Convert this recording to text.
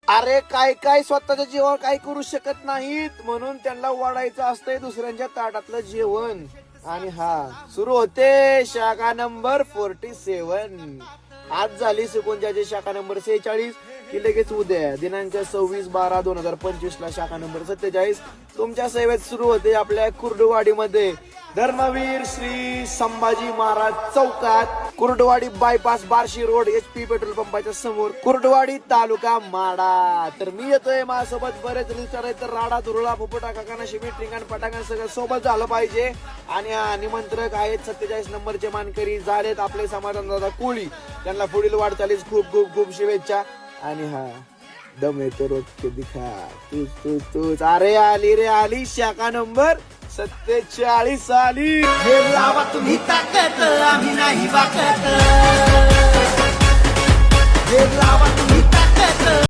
अरे काय काय स्वतःच्या जीवावर काय करू शकत नाहीत म्हणून त्यांना वाढायचं असतंय दुसऱ्यांच्या ताटातलं जेवण. आणि हा सुरू होते शाखा नंबर 47. आज झाली सुकुंजाची शाखा नंबर 46 की लगेच उद्या दिनांक 26/12/2025 ला शाखा नंबर 47 तुमच्या सेवेत सुरू होते आपल्या कुर्डुवाडीमध्ये. धर्मवीर श्री संभाजी महाराज चौकात, Kurduwadi bypass, Barshi road, HP petrol पंपाच्या समोर, कुर्डुवाडी तालुका माडा. तर मी येतोय माझ्यासोबत बरेच विचार तर राडा तुरुळा फुफुटा काकाना शिमी ट्रिंगण पटाकन सगळं सोबत झालं पाहिजे. आणि निमंत्रक आहेत 47 नंबरचे मानकरी झालेत आपले समाधान दादा कोळी. त्यांना पुढील वाटचालीस खूप खूप खूप शुभेच्छा. आणि हा दम येतो रोज के दिखा तूच अरे आली रे आली शाखा नंबर 47 आली. लावा तुम्ही ताकद आम्ही नाही वाकत. लावा तुम्ही ताकद